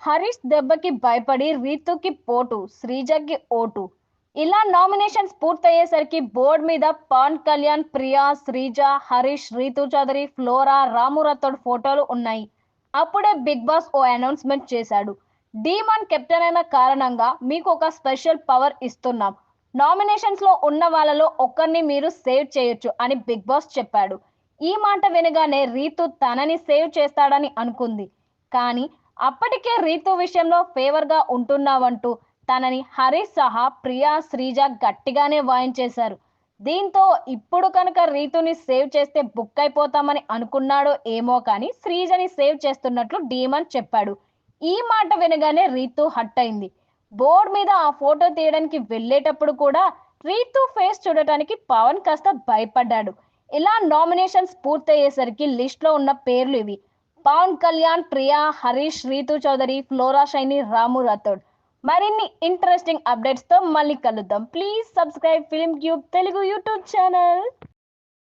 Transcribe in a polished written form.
హరీష్ దెబ్బకి భయపడి రీతుకి పోటు, శ్రీజకి ఓటు. ఇలా నామినేషన్స్ పూర్తయ్యేసరికి బోర్డు మీద పవన్ కళ్యాణ్, ప్రియా, శ్రీజ, హరీష్, రీతు చౌదరి, ఫ్లోరా, రాము రాథోడ్ ఫోటోలు ఉన్నాయి. అప్పుడే బిగ్ బాస్ ఓ అనౌన్స్మెంట్ చేశాడు. డీమాన్ కెప్టెన్ అయిన కారణంగా మీకు ఒక స్పెషల్ పవర్ ఇస్తున్నాం. నామినేషన్స్ లో ఉన్న వాళ్ళలో ఒక్కరిని మీరు సేవ్ చేయొచ్చు అని బిగ్ బాస్ చెప్పాడు. ఈ మాట వినగానే రీతు తనని సేవ్ చేస్తాడని అనుకుంది. కానీ అప్పటికే రీతు విషయంలో ఫేవర్ గా ఉంటున్నావంటూ తనని హరీష్ సహా ప్రియా, శ్రీజ గట్టిగానే వాయించేశారు. దీంతో ఇప్పుడు కనుక రీతుని సేవ్ చేస్తే బుక్ అయిపోతామని అనుకున్నాడో ఏమో కానీ శ్రీజని సేవ్ చేస్తున్నట్లు డీమన్ చెప్పాడు. ఈ మాట వినగానే రీతు హట్ అయింది. బోర్డు మీద ఆ ఫోటో తీయడానికి వెళ్ళేటప్పుడు కూడా రీతు ఫేస్ చూడటానికి పవన్ కాస్త భయపడ్డాడు. ఇలా నామినేషన్స్ పూర్తయ్యేసరికి లిస్ట్ లో ఉన్న పేర్లు ఇవి: పవన్ కళ్యాణ్, ప్రియా, హరీష్, రీతు చౌదరి, ఫ్లోరా షైని, రాము రాథోడ్. మరిన్ని ఇంట్రెస్టింగ్ అప్డేట్స్ తో మళ్ళీ కలుద్దాం. Please subscribe film tube Telugu YouTube channel.